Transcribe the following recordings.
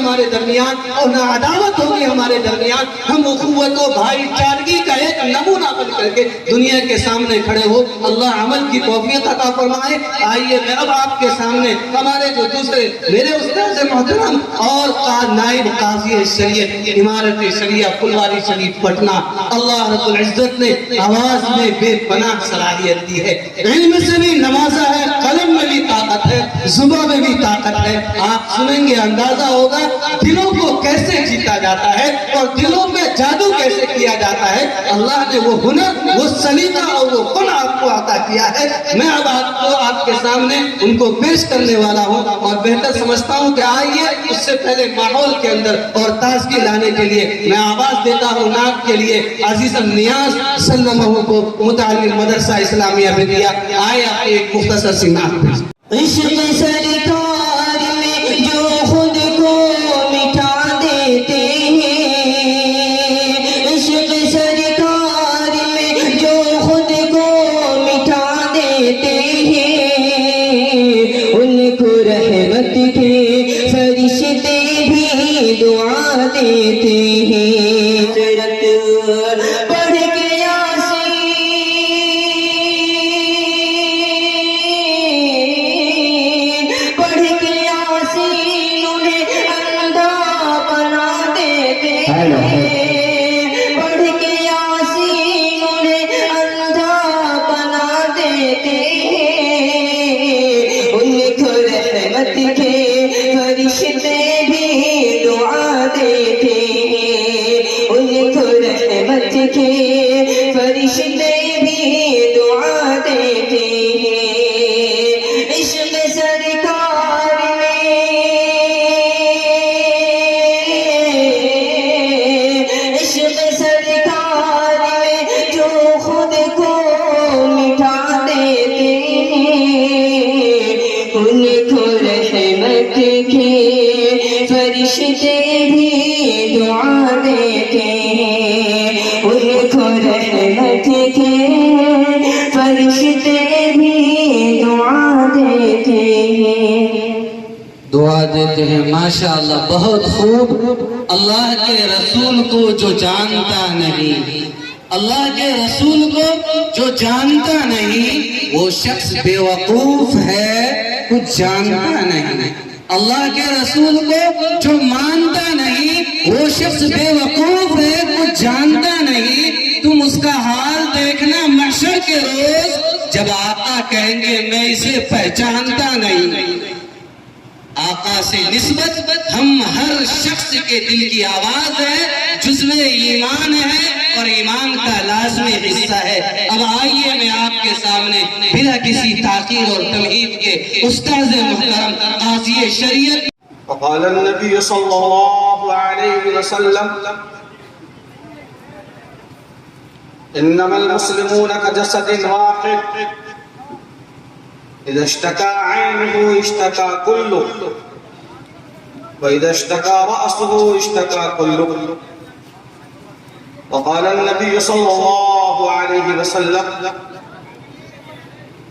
ہمارے درمیان اور نہ عداوت ہوگی ہمارے درمیان. ہم اخوت و بھائی چارگی کا ایک نمونہ بن کر کے دنیا کے سامنے کھڑے ہو. اللہ عمل کی توفیق عطا فرمائے. آئیے میں اب آپ کے سامنے ہمارے جو دوسرے میرے استاذ محترم اور نائب قاضی شریعت امارت شریعہ پھلواری شریف پٹنہ، اللہ رب العزت نے آواز میں بے پناہ صلاحیت دی ہے، علم سے بھی نوازا ہے، قلم میں بھی طاقت ہے، زبان میں بھی طاقت ہے. آپ سنیں گے اندازہ ہوگا دلوں کو کیسے جیتا جاتا ہے اور دلوں میں جادو کیسے کیا جاتا ہے. اللہ نے وہ ہنر، وہ سلیقہ اور وہ فن آپ کو عطا کیا ہے. میں اب آپ کے سامنے ان کو پیش کرنے والا ہوں اور بہتر سمجھتا ہوں کہ آئیے اس سے پہلے ماحول کے اندر اور تازگی لانے کے لیے میں آواز دیتا ہوں نعت کے لیے عزیزم نیاز سلمہ کو متعلق مدرسہ اسلامیہ بدیہ. آئے آپ ایک مختصر سی نعت. عشق سرکار میں جو خود کو مٹا دیتے ہیں، عشق سرکار میں جو خود کو مٹا دیتے ہیں، ان کو رحمت کے فرشتے بھی دعا دیتے ہیں. پڑھ کے یاسین، پڑھ کے یاسین انہیں اندھا بنا دیتے ہیں، پڑھ کے یاسین انہیں اندھا بنا دیتے ہیں، ان کو رحمت کے فرشتے بھی دعا دیتے ہیں، ان کو رحمت کے فرشتے بھی دعا دیتے ہیں. عشق سرکار میں، عشق سرکار میں جو خود کو مٹا دیتے ہیں، ان کو رحمت کے فرشتے بھی دعا دیتے ہیں، ان کو رحمت کے فرشتے بھی دعا دیتے ہیں. دعا دیتے ہیں. ماشاءاللہ بہت خوب. اللہ کے رسول کو جو جانتا نہیں، اللہ کے رسول کو جو جانتا نہیں وہ شخص بے وقوف ہے، کچھ جانتا نہیں. اللہ کے رسول کو جو مانتا نہیں وہ شخص بے وقوف ہے، کچھ جانتا نہیں. تم اس کا حال دیکھنا محشر کے روز جب آقا کہیں گے میں اسے پہچانتا نہیں. آقا سے نسبت ہم ہر شخص کے دل کی آواز ہے، جزو ایمان ہے اور ایمان کا لازمی حصہ ہے. اب آئیے میں آپ کے سامنے بلا کسی تاخیر اور تمہید کے استاذ محترم قاضی شریعت. وقال النبي صلى الله عليه وسلم انما المسلمون كجسد واحد اذا اشتكى عينه اشتكى كله واذا اشتكى رأسه اشتكى كله. وقال النبي صلى الله عليه وسلم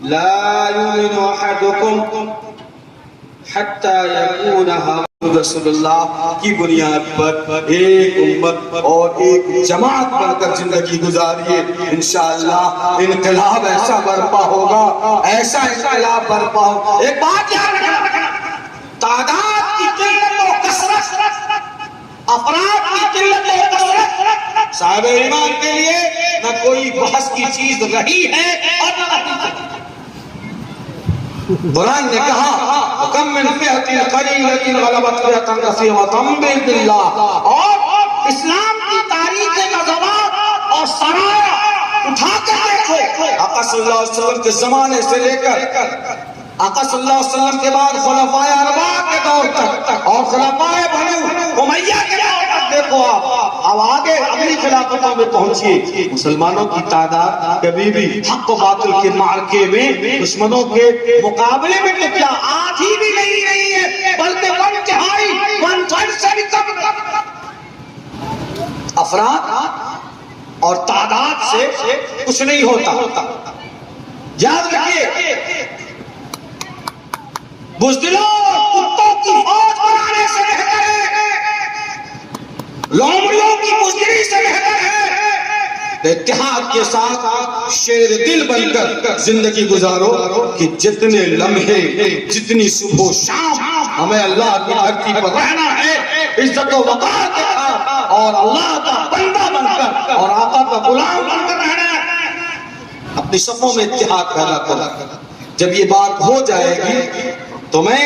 لا يؤمن احدكم حتى يكون رسول اللہ کی بنیاد پر ایک امت اور ایک جماعت بن کر زندگی گزاریے. انشاءاللہ انقلاب ایسا برپا ہوگا، ایسا انقلاب برپا ہوگا. ایک بات یاد رکھنا، تعداد کی قلت و کثرت، افراد کی قلت و کثرت صاحب ایمان کے لیے نہ کوئی بحث کی چیز رہی ہے اور نہ رہی ہے. قرآن نے کہا وَكَمْ مِنْ فِئَةٍ قَلِيلَةٍ غَلَبَتْ فِئَةً كَثِيرَةً بِإِذْنِ اللَّهِ. اور اسلام کی تاریخ کے غزوات اور سرائے اٹھا کر دیکھو، آقا صلی اللہ علیہ وسلم کے زمانے سے لے کر آقا صلی اللہ علیہ وسلم کے بعد خلفائے اربعہ کے دور تک اور خلفائے بنو امیہ کے دور تک دیکھو. اب آگے اگلی خلافتوں میں پہنچیے، مسلمانوں کی تعداد کبھی بھی حق و باطل کے معرکے میں دشمنوں کے مقابلے میں تو کیا آدھی بھی نہیں رہی ہے، بلکہ 1/3 سے بھی کم افراد اور تعداد سے کچھ نہیں ہوتا. یاد رکھیے بزدلوں کتوں کی فوج بنانے سے بہتر ہے اتحاد کے ساتھ شیر دل بن کر زندگی گزارو کہ جتنے لمحے جتنی صبح و شام ہمیں اللہ کی دھرتی پر رہنا ہے عزت و وقار کے ساتھ اور اللہ کا بندہ بن کر اور آقا کا غلام بن کر رہنا ہے، اپنی صفوں میں اتحاد پیدا کرو۔ جب یہ بات ہو جائے گی تو میں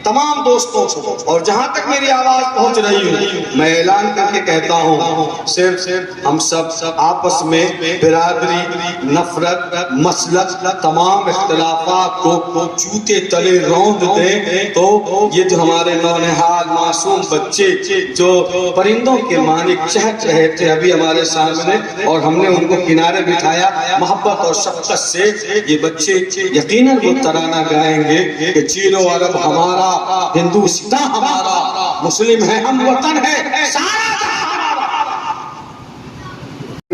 تمام دوستوں کو اور جہاں تک میری آواز پہنچ رہی ہوں میں اعلان کر کے کہتا ہوں، صرف ہم سب آپس میں برادری، نفرت، مسلک، تمام اختلافات کو جوتے تلے روند دیں تو یہ جو ہمارے نونہال معصوم بچے جو پرندوں کے مانک چہک رہے تھے ابھی ہمارے سامنے اور ہم نے ان کو کنارے بٹھایا محبت اور شفقت سے، یہ بچے یقیناً وہ ترانہ گائیں گے کہ چین و عرب ہمارا، ہندوستان ہمارا، مسلم ہے ہم وطن ہے سارا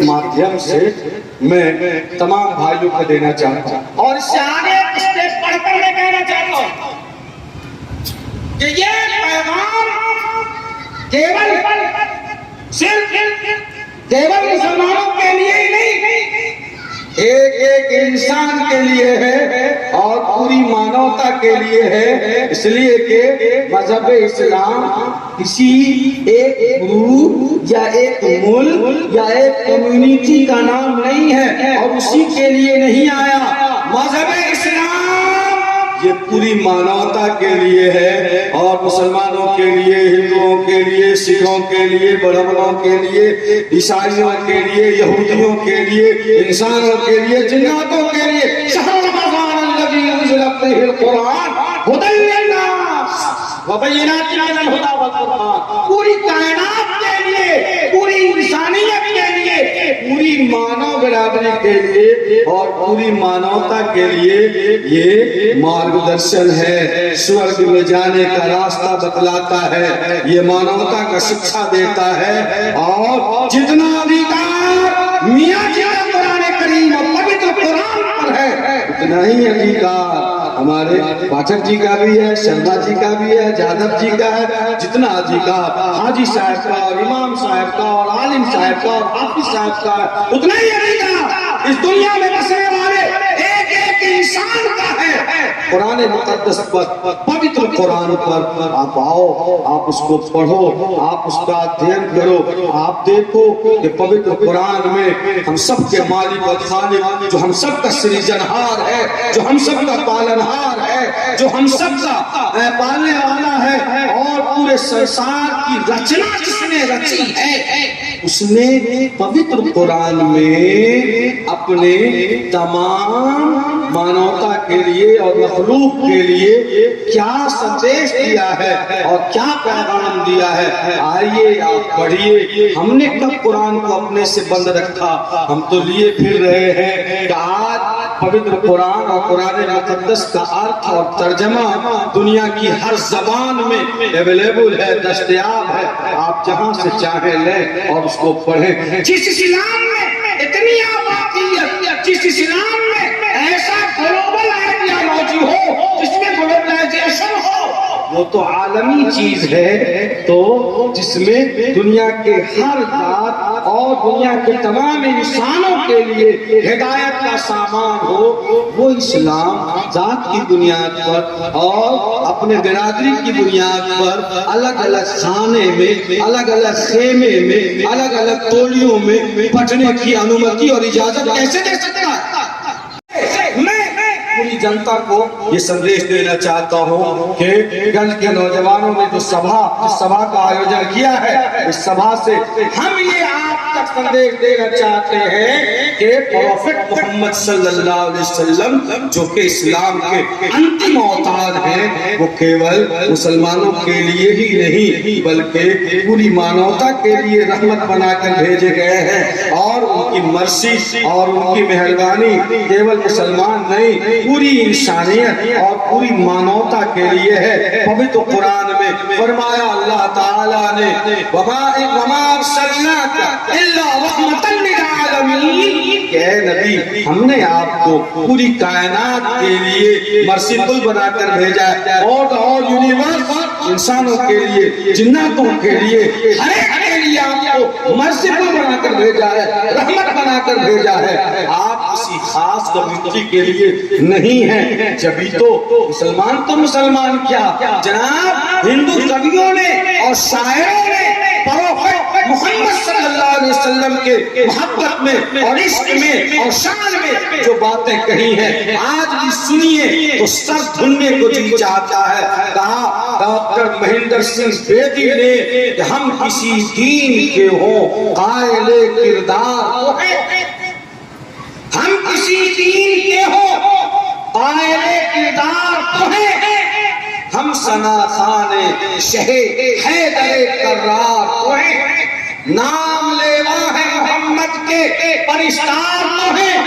مادھیم سے میں تمام بھائیوں کو دینا چاہتا ہوں اور اس سے آگے اسٹیج پڑھ کر میں کہنا چاہتا ہوں کہ یہ پیغام صرف مسلمانوں کے لیے ہی نہیں، ایک ایک انسان کے لیے ہے اور پوری مانوتا کے لیے ہے، اس لیے کہ مذہب اسلام کسی ایک گروپ یا ایک ملک یا ایک کمیونٹی کا نام نہیں ہے اور اسی کے لیے نہیں آیا، مذہب اسلام یہ پوری مانوتا کے لیے ہے اور مسلمانوں کے لیے، ہندوؤں کے لیے، سکھوں کے لیے، برہمنوں کے لیے، عیسائیوں کے لیے، یہودیوں کے لیے، انسانوں کے لیے، جناتوں کے لیے، شہر رمضان الذی انزل فیہ القرآن ھدی للناس وبینات من الھدی والفرقان، پوری کائنات کے لیے، پوری انسانیت کے لیے، پوری مانو برادری کے لیے اور پوری مانوتا کے لیے یہ مارگدرشن ہے، سورگ میں جانے کا راستہ بتلاتا ہے، یہ مانوتا کا شکشا دیتا ہے اور جتنا ادھیکار میاں جی کا قرآن کریم اور پوتر قرآن پر ہے اتنا ہی ادھیکار ہمارے پاٹھک جی کا بھی ہے، شرما جی کا بھی ہے، جادو جی کا ہے، جتنا ادھیکار حاجی صاحب کا اور امام صاحب کا اور عالم صاحب کا اور حافظ صاحب کا ہے اتنا ہی ادھیکار اس دنیا میں بسنے والے ایک ایک انسان کا ہے۔ قرآن مقدس پر، پوتر قرآن پر آپ آؤ، آپ اس کو پڑھو، آپ اس کا ادھین کرو، آپ دیکھو کہ پوتر قرآن میں ہم سب کے مالک اور خالق، جو ہم سب کا سرجنہار ہے، جو ہم سب کا پالنہار ہے، جو ہم سب کا پالنے والا ہے اور پورے سنسار کی رچنا جس نے رچی ہے اس نے پوتر قرآن میں اپنے تمام مانوتا کے لیے اور مخلوق کے لیے کیا سندیش دیا ہے اور کیا پیغام دیا ہے، آئیے آپ پڑھیے۔ ہم نے کب قرآن کو اپنے سے بند رکھا، ہم تو لیے پھر رہے ہیں کہ آج پوتر قرآن اور قرآن مقدس کا ارتھ اور ترجمہ دنیا کی ہر زبان میں اویلیبل ہے، دستیاب ہے، آپ جہاں سے چاہیں لیں اور اس کو پڑھیں۔ جس اسلام میں اتنی آبادیت، جس اسلام میں ایسا گلوبل آئیڈیالوجی ہو، جس میں گلوبلائزیشن ہو، وہ تو عالمی چیز ہے، تو جس میں دنیا کے ہر ذات اور دنیا کے تمام انسانوں کے لیے ہدایت کا سامان ہو، وہ اسلام ذات کی بنیاد پر اور اپنے برادری کی بنیاد پر الگ الگ خانے میں، الگ الگ خیمے میں، الگ الگ ٹولیوں میں بٹنے کی انومتی اور اجازت کیسے دے سکتا ہے؟ پوری جنتا کو یہ سندیش دینا چاہتا ہوں کہ گنج کے نوجوانوں نے جو سبھا کا آیوجن کیا ہے، اس سبھا سے ہم یہ آپ تک سندیش دینا چاہتے ہیں کہ پروفٹ محمد صلی اللہ علیہ وسلم جو کہ اسلام کے انتم اوتاد ہیں، وہ کیول مسلمانوں کے لیے ہی نہیں بلکہ پوری مانوتا کے لیے رحمت بنا کر بھیجے گئے ہیں، اور ان کی مرسی اور ان کی مہربانی کیول مسلمان نہیں پوری انسانیت اور پوری مانوتا کے لیے ہے۔ پوتر قرآن میں فرمایا اللہ تعالیٰ نے وَمَا أَرْسَلْنَاكَ إِلَّا رَحْمَةً لِلْعَالَمِينَ کہ اے نبی ہم نے آپ کو پوری کائنات کے لیے مرسیفل بنا کر بھیجا ہے، اور یونیورس انسانوں کے لیے، جناتوں کے لیے، ہر ایک کے لیے آپ کو کو مرزقہ بنا کر بھیجا ہے, رحمت بنا کر بھیجا ہے. آپ کسی خاص کمیونٹی کے لیے نہیں ہیں. جبھی تو مسلمان کیا جناب ہندو کویوں نے اور شاعروں نے پروفیٹ محمد صلی اللہ علیہ وسلم کے محبت میں اور عشق میں اور شان میں جو باتیں کہی ہیں آج بھی سنیے تو سر دھلنے کو جی چاہتا ہے. کہا ڈاکٹر مہندر سنگھ بیدی نے کہ ہم کسی دین کے ہوں قائل کردار تو ہیں, ہم کسی دین کے ہوں قائل کردار تو ہیں, ہم ثنا خان شہ حیدر کرار تو ہیں, نام لیوا ہے محمد کے پرستار تو ہیں,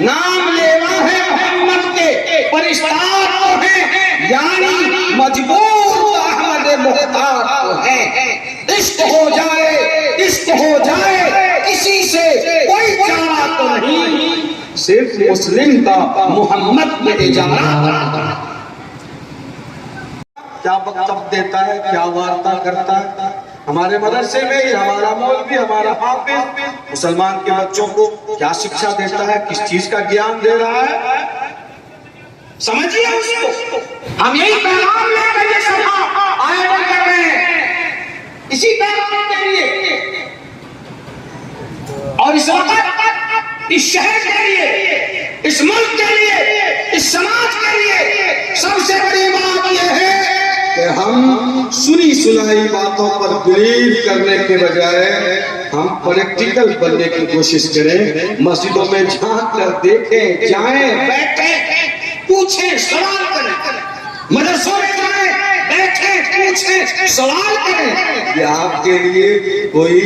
نام لیوا ہے محمد کے پرستار تو ہیں, یعنی مجبور احمد مختار تو ہیں. عشق ہو جائے کسی سے کوئی چارہ تو نہیں, صرف مسلم کا محمد میں اجارہ. کیا وقت دیتا ہے, کیا وارتا کرتا ہے. ہمارے مدرسے میں ہمارا مولوی, ہمارا حافظ مسلمان کے بچوں کو کیا شکشا دیتا ہے, کس چیز کا گیان دے رہا ہے, سمجھیے اس کو. ہم یہی پیغام لے کر یہ سبھا آیوجن کر رہے ہیں, اسی پیغام کے لیے. اور اس وقت اس شہر کے لیے, اس ملک کے لیے, اس سماج کے لیے سب سے بڑی بات یہ ہے کہ ہم سنی سنائی باتوں پر بلیو کرنے کے بجائے ہم پریکٹیکل بننے کی کوشش کریں. مسجدوں میں جھانک کر دیکھیں, جائیں, بیٹھیں, پوچھیں, سوال کریں. مدرسوں میں جائیں, بیٹھیں, پوچھیں, سوال کریں. یہ آپ کے لیے کوئی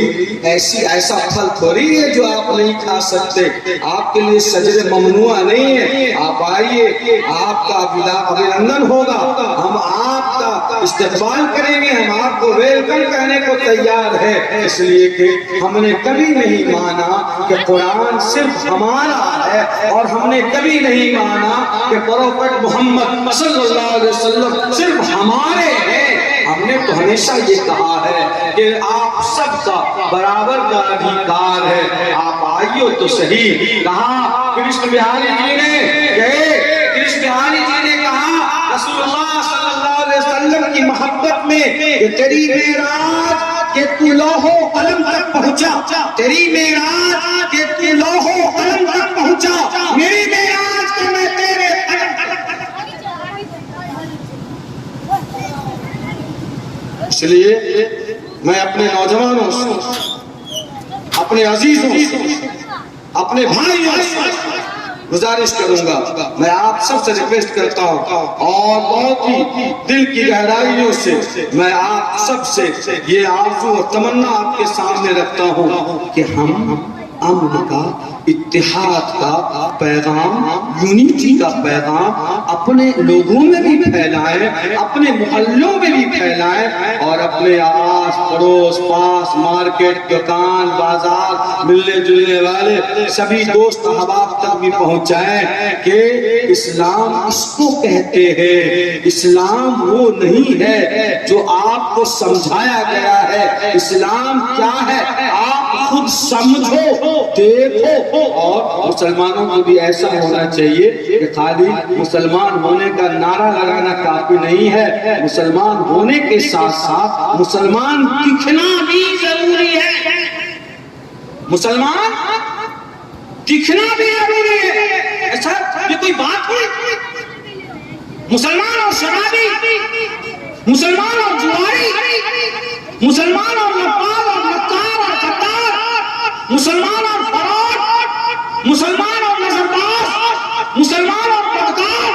ایسا پھل تھوڑی ہے جو آپ نہیں کھا سکتے. آپ کے لیے سجدے ممنوع نہیں ہے. آپ آئیے, آپ کا ابھینندن ہوگا, ہم آپ کا استقبال کریں گے, ہم آپ کو ویلکم کہنے کو تیار ہے. اس لیے کہ ہم نے کبھی نہیں مانا کہ قرآن صرف ہمارا ہے, اور ہم نے کبھی نہیں مانا کہ پروفیٹ محمد صلی اللہ علیہ وسلم صرف ہمارے ہیں. ہم نے تو ہمیشہ یہ کہا ہے کہ آپ سب کا برابر کا ادھیکار ہے. آپ آئیے تو صحیح. کہا کرشن بہاری جی نے کہا رسول اللہ صلی اللہ علیہ وسلم کی محبت میں کہ تیری معراج کہ تو لوح و قلم تک پہنچا, تیری معراج کہ تو لوح و قلم تک پہنچا, میری معراج کہ میں تیرے اس لیے میں اپنے نوجوانوں سے, اپنے عزیزوں سے, اپنے بھائیوں سے گزارش کروں گا, میں آپ سب سے ریکویسٹ کرتا ہوں اور بہت ہی دل کی گہرائیوں سے میں آپ سب سے یہ آرزو اور تمنا آپ کے سامنے رکھتا ہوں کہ ہم امن کا, اتحاد کا پیغام, یونیٹی کا پیغام اپنے لوگوں میں بھی پھیلائیں, اپنے محلوں میں بھی پھیلائیں, اور اپنے آس پڑوس پاس مارکیٹ, دکان, بازار, ملنے جلنے والے سبھی دوست احباب تک بھی پہنچائیں کہ اسلام اس کو کہتے ہیں. اسلام وہ نہیں ہے جو آپ کو سمجھایا گیا ہے. اسلام کیا ہے آپ خود سمجھو, دیکھو. اور مسلمانوں کو بھی ایسا ہونا چاہیے کہ خالی مسلمان ہونے کا نعرہ لگانا کافی نہیں ہے, مسلمان ہونے کے ساتھ ساتھ مسلمان دکھنا بھی ضروری ہے. مسلمان دکھنا بھی ضروری ہے. اچھا یہ کوئی بات ہوئی, مسلمان اور شرابی, مسلمان اور جواری, مسلمان اور نپال اور مکار اور غدار, مسلمان اور فراڈ, مسلمان اور نظرباز, مسلمان اور بدکار,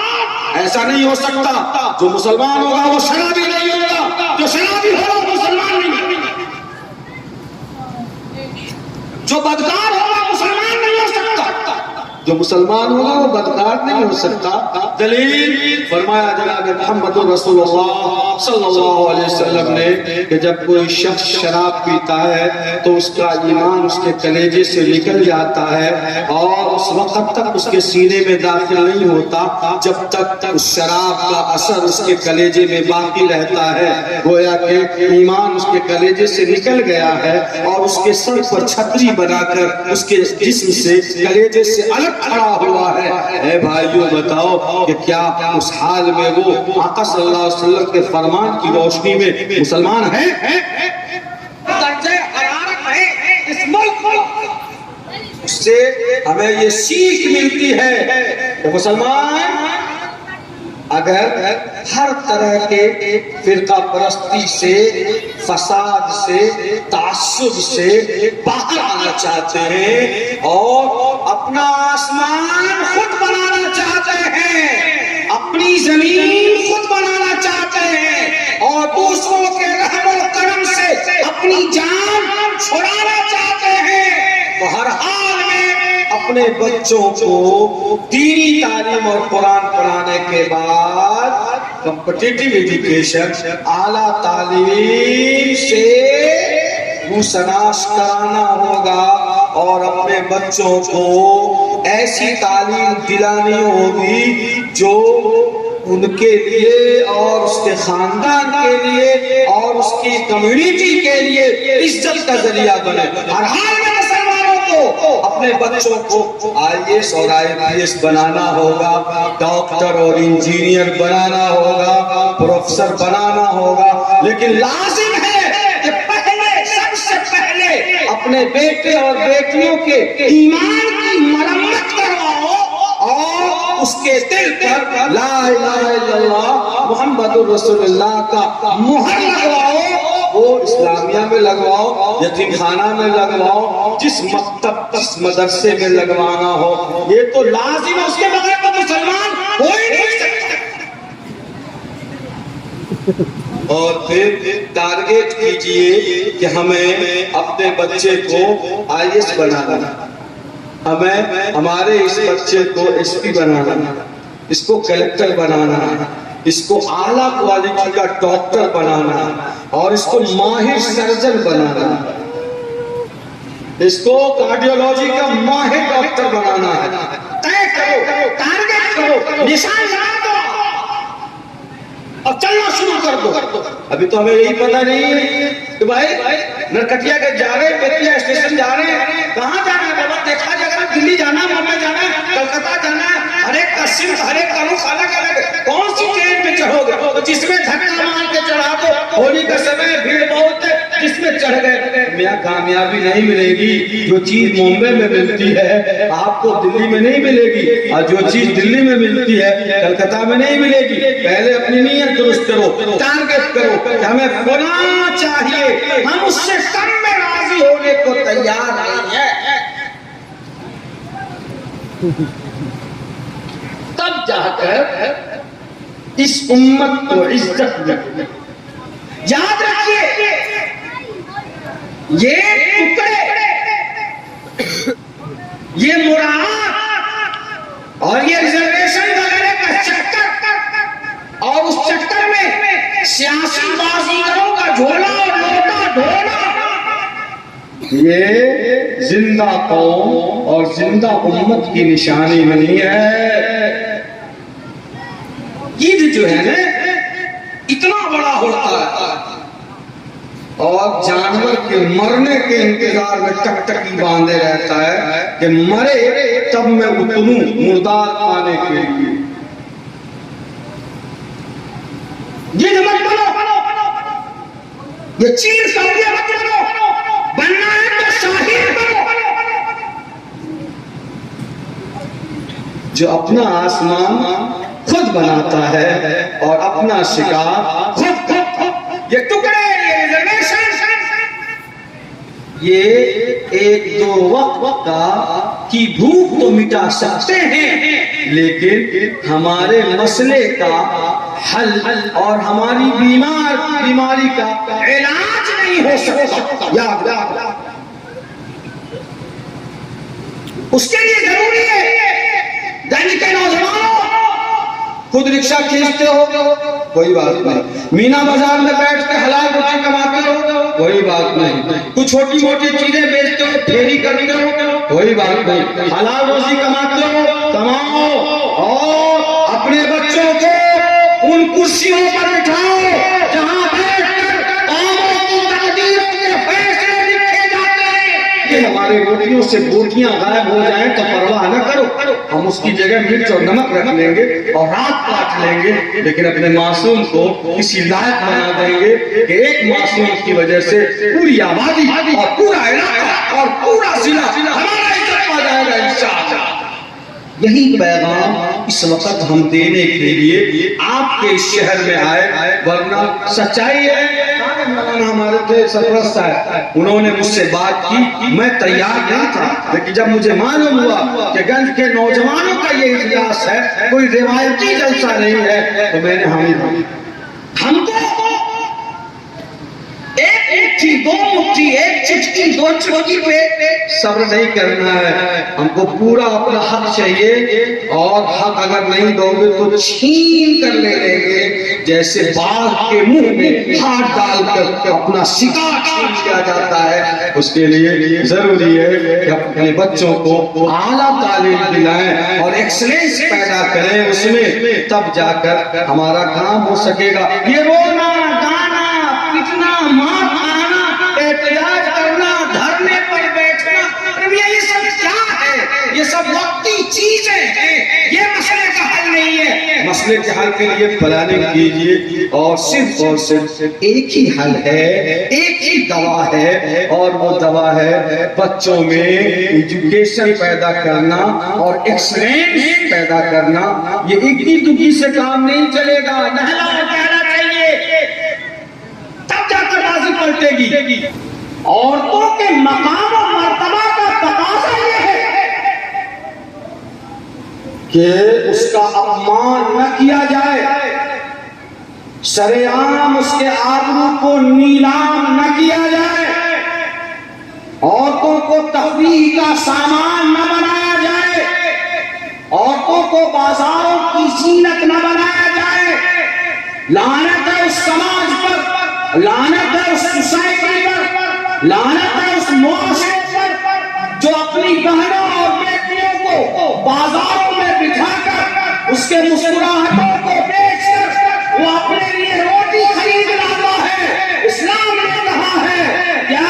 ایسا نہیں ہو سکتا. جو مسلمان ہوگا وہ شرابی نہیں ہوگا, جو شرابی ہوگا وہ مسلمان نہیں, جو بدکار ہوگا مسلمان نہیں ہو سکتا. جو مسلمان ہوگا وہ بدکار نہیں ہو سکتا. دلیل فرمایا جناب محمد رسول اللہ صلی اللہ علیہ وسلم نے کہ جب کوئی شخص شراب پیتا ہے تو اس کا ایمان اس کے کلیجے سے نکل جاتا ہے اور اس وقت تک اس کے سینے میں داخل نہیں ہوتا جب تک اس شراب کا اثر اس کے کلیجے میں باقی رہتا ہے. گویا کہ ایمان اس کے کلیجے سے نکل گیا ہے اور اس کے سر پر چھتری بنا کر اس کے جسم سے کلیجے سے الگ کھڑا ہوا ہے. اے بھائیوں بتاؤ کہ کیا اس حال میں وہ آقا صلی اللہ علیہ وسلم کے فرمان کی روشنی میں مسلمان ہیں؟ درجہ حرارت ہے اس ملک میں. اس سے ہمیں یہ سیکھ ملتی ہے کہ مسلمان اگر ہر طرح کے فرقہ پرستی سے، فساد سے، تعصب سے باہر آنا چاہتے ہیں اور اپنا آسمان خود بنانا چاہتے ہیں، اپنی زمین خود بنانا چاہتے ہیں اور دوسروں کے رحم و کرم سے اپنی جان چھڑانا چاہتے ہیں، تو ہر حال میں اپنے بچوں کو دینی تعلیم اور قرآن پڑھانے کے بعد کمپٹیٹیو ایجوکیشن، اعلیٰ تعلیم سے روشناس کرانا ہوگا اور اپنے بچوں کو ایسی تعلیم دلانی ہوگی جو ان کے لیے اور اس کے خاندان کے لیے اور اس کی کمیونٹی کے لیے عزت کا ذریعہ بنے. ہر حال میں اپنے بچوں کو آئی ایس اور آئی پی ایس بنانا ہوگا، ڈاکٹر اور انجینئر بنانا ہوگا، پروفیسر بنانا ہوگا، لیکن لازم ہے کہ پہلے سب سے پہلے اپنے بیٹے اور بیٹیوں کے ایمان کی مرمت کرواؤ اور اس کے دل پر لا الہ الا اللہ محمد رسول اللہ کا مہر لگواؤ. وہ اسلامیہ میں لگواؤ، یتیم خانہ میں لگواؤ، جس مکتب جس مدرسے میں لگوانا ہو، یہ تو لازم ہے. اس کے بغیر تو مسلمان کوئی نہیں سکتا. اور پھر ٹارگیٹ کیجئے کہ ہمیں اپنے بچے کو آئی ایس بنانا، ہمیں ہمارے اس بچے کو ایس پی بنانا، اس کو کلیکٹر بنانا، اس کو اعلیٰ کوالٹی کا ڈاکٹر بنانا اور اس کو ماہر سرجن بنانا، اس کو کارڈیولوجی کا ماہر ڈاکٹر بنانا ہے. طے کرو، ٹارگیٹ کرو، نشان لگا دو اور چلنا شروع کر دو. ابھی تو ہمیں یہی پتہ نہیں ہے کہ بھائی نرکٹیا کے جا رہے ہیں، بیتیا اسٹیشن جا رہے ہیں، کہاں جانا ہے بابا؟ دیکھا جائے گا، دلی جانا ہے، ممبئی جانا ہے، کلکتہ جانا ہے، ہر ایک کا صرف ہر ایک کا رخ الگ الگ. کون سی ٹرین میں چڑھو گے؟ جس میں دھکا مار کے چڑھا دو، ہولی کا سمے بھیڑ بہت ہے، جس میں چڑھ گئے میاں کامیابی نہیں ملے گی. جو چیز ممبئی میں ملتی ہے آپ کو دلی میں نہیں ملے گی، اور جو چیز دلی میں ملتی ہے کلکتہ میں نہیں ملے گی. پہلے اپنی نیت درست کرو، ٹارگیٹ کرو کہ ہمیں فلاں چاہیے، ہم اس سے کم میں راضی ہونے کو تیار نہیں ہے. تب جا کر اس امت کو عزت ملے. یاد رکھیے یہ ٹکڑے، یہ مراعات اور یہ ریزرویشن وغیرہ کا چکر اور اس چکر میں سیاسی بازیگروں کا جھولا اور لوٹا ڈھولا، یہ زندہ قوم اور زندہ امت کی نشانی نہیں ہے. عید جو ہے نا اتنا بڑا ہوتا ہے اور جانور کے مرنے کے انتظار میں ٹکٹکی باندھے رہتا ہے کہ مرے تب میں اتنوں مردار پانے کے لیے. یہ مت بنو، یہ چیز سعودیہ مت بنو، بننا ہے تو شاہد بنو جو اپنا آسمان خود بناتا ہے اور اپنا شکار خود. یہ ٹکڑے، یہ ریزرویشن، یہ ایک دو وقت کی بھوک تو مٹا سکتے ہیں لیکن ہمارے مسئلے کا حل اور ہماری بیماری کا علاج نہیں ہو سکتا. یاد اس کے لیے ضروری ہے گنج کے نوجوانوں خود رکشہ کھینچتے ہو کوئی بات نہیں, مینا بازار میں بیٹھ کے حلال روٹی کماتے ہو کوئی بات نہیں, کچھ چھوٹی موٹی چیزیں بیچتے ہو پھیری کرتے ہو کوئی بات نہیں, حلال روزی کماتے ہو کماؤ اور اپنے بچوں کو ان کرسیوں پر بٹھاؤ جہاں بیٹھ کر قوموں کی تقدیروں کے فیصلے لکھے جاتے ہیں. کہ ہمارے روٹیوں سے بوٹیاں غائب ہو جائیں تو پرواہ نہ کرو, ہم اس کی جگہ مرچ اور نمک رکھ لیں گے اور رات کاٹ لیں گے, لیکن اپنے معصوم کو کسی لائق بنا دیں گے کہ ایک معصوم کی وجہ سے پوری آبادی اور پورا علاقہ اور پورا ضلع ہمارا عزت پا جائے گا انشاءاللہ. یہی پیغام اس وقت ہم دینے کے لیے آپ کے اس شہر میں آئے, ورنہ سچائی ہے مولانا ہمارے تھے سرپرست صاحب, انہوں نے مجھ سے بات کی, میں تیار نہیں تھا, لیکن جب مجھے معلوم ہوا کہ گنج کے نوجوانوں کا یہ اجلاس ہے, کوئی روایتی جلسہ نہیں ہے, تو میں نے ہم کو ایک مٹھی دو مٹھی ایک چٹکی دو چٹکی پہ صبر نہیں کرنا ہے, ہم کو پورا اپنا حق چاہیے, اور حق اگر نہیں دو گے تو چھین کر لے لیں گے, جیسے باغ کے منہ میں ہاتھ ڈال کر اپنا شکار چھین لیا جاتا ہے. اس کے لیے ضروری ہے کہ اپنے بچوں کو اعلیٰ تعلیم دلائیں اور ایکسلنس پیدا کریں اس میں, تب جا کر ہمارا کام ہو سکے گا. یہ رونا گانا پیٹنا مار کھانا احتجاج کرنا دھرنے پر بیٹھنا یہ سب کیا ہے؟ یہ سب وقتی چیزیں ہیں, یہ مسئلے کا حل نہیں ہے. مسئلے کے حل کے لیے پلاننگ کیجیے, اور صرف ایک ہی حل ہے, ایک ہی دوا ہے, اور وہ دوا ہے بچوں میں ایجوکیشن پیدا کرنا اور ایکسلنس پیدا کرنا. یہ اکی دکی سے کام نہیں چلے گا, نہلا کہنا چاہیے تب جا کر بازی پلٹے گی. عورتوں کے مقام و مرتبہ کا تقاضا یہ ہے کہ اس کا اپمان نہ کیا جائے, شرعام اس کے آبرو کو نیلام نہ کیا جائے, عورتوں کو تفریح کا سامان نہ بنایا جائے, عورتوں کو بازاروں کی زینت نہ بنایا جائے. لعنت ہے اس سماج پر, لعنت ہے اس سوسائٹی پر, لعنت ہے اس معاشرے پر جو اپنی بہنوں اور بیٹیوں کو بازاروں میں بٹھا کر اس کے مسکراہٹوں کو بیچ کر وہ اپنے لیے روٹی خرید لاتا ہے. اسلام نے کہا ہے یا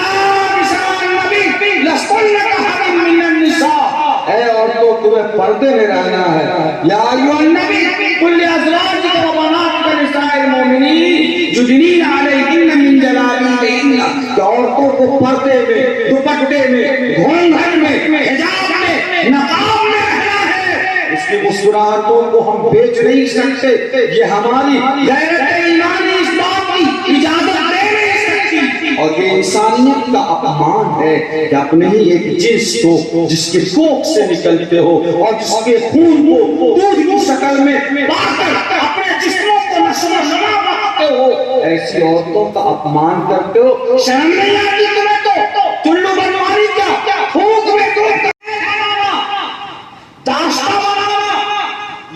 نساء النبی لستن کحرم من النساء, اے عورتوں تمہیں پردے میں رہنا ہے. یا ایھا النبی قل لازواجک و بناتک نساء المؤمنین یدنین علیہن من جلابیبہن, کہ عورتوں کو پردے میں, دوپٹے میں, گھونگھٹ میں, حجاب میں, نقاب میں رہنا ہے. اس کی مسکراہٹوں کو ہم بیچ نہیں سکتے, یہ ہماری غیرت ایمانی اس بات کی اجازت دے نہیں سکتی, اور یہ انسانیت کا اپمان ہے کہ اپنے ہی ایک جنس کو جس کے کوکھ سے نکلتے ہو اور جس کے خون کو دودھ کی شکل میں پا کر اپنے جسموں کو نشو و نما بناتے ہو, ایسی عورتوں کا اپمان کرتے ہو. شرم نہیں آتی تمہیں تو چلو بنواری کیا پھونک میں تو داشتہ بنانا,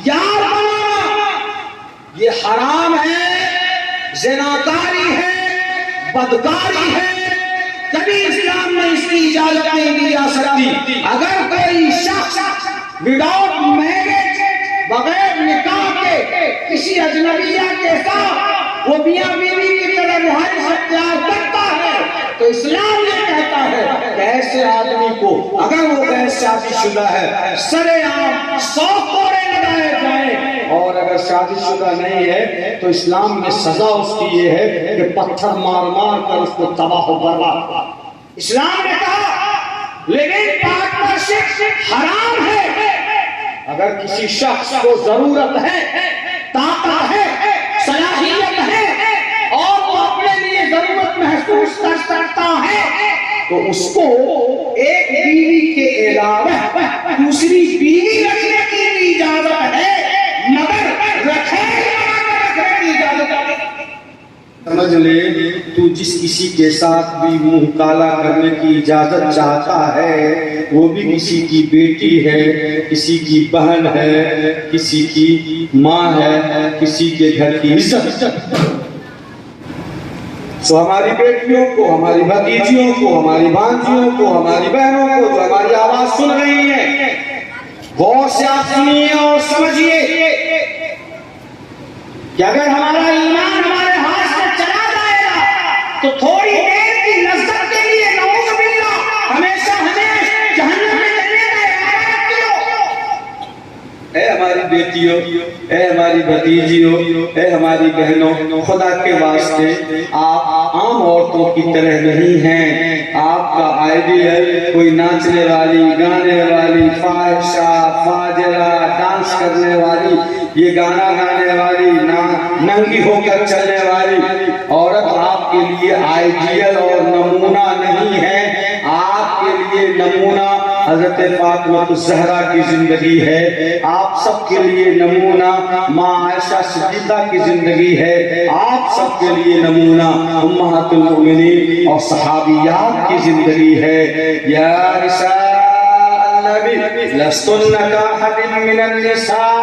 یار بنانا, یہ حرام ہے, زناکاری ہے, بدکاری ہے. کبھی اسلام نے اس کی اجازت نہیں دی جا سکتی. اگر کوئی شخص وداؤٹ میرج, بغیر نکاح کے کسی اجنبیہ کے ساتھ وہ میاں بیوی کی طرح رہائش اختیار کرتا ہے تو اسلام یہ کہتا ہے کہ ایسے آدمی کو اگر وہ غیر شادی شدہ ہے سرے عام 100 کوڑے لگائے جائیں, اور اگر شادی شدہ نہیں ہے تو اسلام میں سزا اس کی یہ ہے کہ پتھر مار مار کر اس کو تباہ و برباد. اسلام نے کہا لیکن پارٹنرشپ حرام ہے. اگر کسی شخص کو ضرورت ہے, طاقت ہے, صلاحیت ہے اور وہ اپنے لیے ضرورت محسوس کرتا ہے تو اس کو ایک بیوی کے علاوہ دوسری بیوی رکھنے کی بھی اجازت ہے, مگر رکھنے کی اجازت ہے. سمجھ لے تو جس کسی کے ساتھ بھی منہ کالا کرنے کی اجازت چاہتا ہے وہ بھی کسی کی بیٹی ہے، کسی کی بہن ہے، کسی کی ماں ہے، کسی کے گھر کی عزت۔ سو ہماری بیٹیوں کو، ہماری بھتیجیوں کو، ہماری بھانجیوں کو، ہماری بہنوں کو جو ہماری آواز سن رہی ہیں، غور سے آپ سنیے اور سمجھیے کہ اگر ہمارا ایمان ہمارے ہاتھ سے چلا جائے گا تو تھوڑی دیر کی لذت کے لیے نعوذ باللہ ہمیشہ ہمیں جہنم میں جانے کا ارادہ کیوں؟ اے ہماری بیٹیوں، اے ہماری بھتیجیوں، اے ہماری بہنوں، خدا کے واسطے آپ عام عورتوں کی طرح نہیں ہیں۔ آپ کا آئیڈیل کوئی ناچنے والی، گانے والی، فاحشہ، فاجرہ، ڈانس کرنے والی، یہ گانا گانے والی، ننگی ہو کر چلنے والی عورت آپ کے لیے آئیڈیل اور نمونہ نہیں ہے۔ آپ کے لیے نمونہ حضرت فاطمہ الزہرا کی زندگی ہے، آپ سب کے لیے نمونہ ماں عائشہ صدیقہ کی زندگی ہے، آپ سب کے لیے نمونہ امہات المؤمنین اور صحابیات کی زندگی ہے۔ یا نساء النبی لستن کاحد من النساء،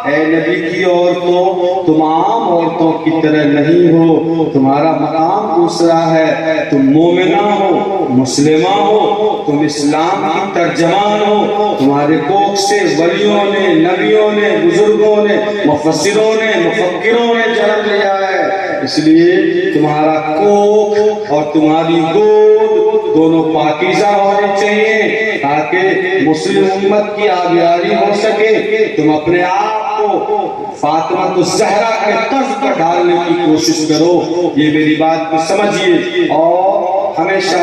اے نبی کی عورتوں تم عام عورتوں کی طرح نہیں ہو، تمہارا مقام دوسرا ہے، تم مومنہ ہو، مسلمہ ہو، تم اسلام کی ترجمان ہو، تمہارے کوکھ سے ولیوں نے، نبیوں نے، بزرگوں نے، مفسروں نے، مفکروں نے جنم لیا ہے، اس لیے تمہارا کوکھ اور تمہاری گود دونوں پاکیزہ ہونے چاہیے تاکہ مسلم امت کی آبیاری ہو سکے۔ تم اپنے آپ کو فاطمہ الزہرا کے طرز پر ڈالنے کی کوشش کرو، یہ میری بات کو سمجھیے۔ اور ہمیشہ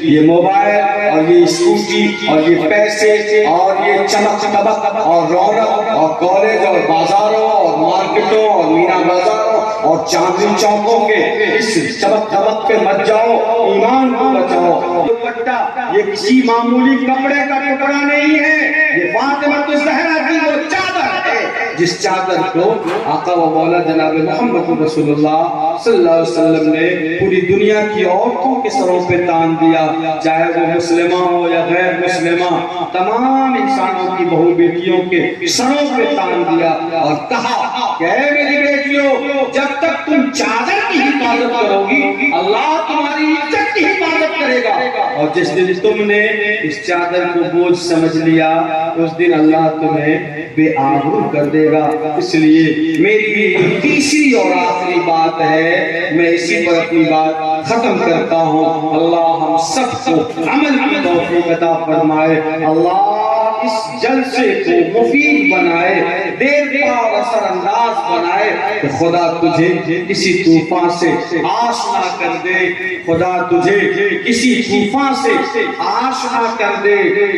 یہ موبائل اور یہ اسکوٹی اور یہ پیسے اور یہ چمک دمک اور رونق اور کالج اور بازاروں اور مارکیٹوں اور مینا بازاروں اور چاندنی چوکوں کے اس چمک دمک پہ مت جاؤ، ایمان کو بچاؤ۔ دوپٹہ یہ کسی معمولی کپڑے کا ٹکڑا نہیں ہے، یہ فاطمہ الزہرا کی وہ چادر ہے جس چادر کو آقا و مولا جناب محمد رسول اللہ صلی اللہ علیہ وسلم نے پوری دنیا کی عورتوں کے سروں پہ تان دیا، چاہے وہ مسلمہ ہو یا غیر مسلمہ، تمام انسانوں کی بہو بیٹیوں کے سروں پہ تان دیا اور کہا کہ اے میری بیٹیوں، جب تک تم چادر کی حفاظت کرو گی اللہ تمہاری عزت کی حفاظت کرے گا، اور جس دن تم نے اس چادر کو بوجھ سمجھ لیا اس دن اللہ تمہیں بے آبرو کر دے گا۔ اس لیے میری تیسری اور آخری بات ہے، میں اسی پر اپنی بات ختم کرتا ہوں۔ اللہ ہم سب کو عمل کی توفیق عطا فرمائے، اللہ اس جلسے کو مفید بنائے، دیر پا اور اثر انداز بنائے، کہ خدا تجھے کسی طوفان سے آشنا کر دے، خدا تجھے کسی طوفان سے آشنا کر دے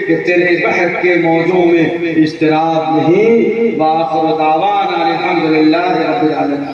کہ تیرے بحر کے موجوں میں اضطراب نہیں۔ وآخر دعوانا الحمدللہ رب العالمین۔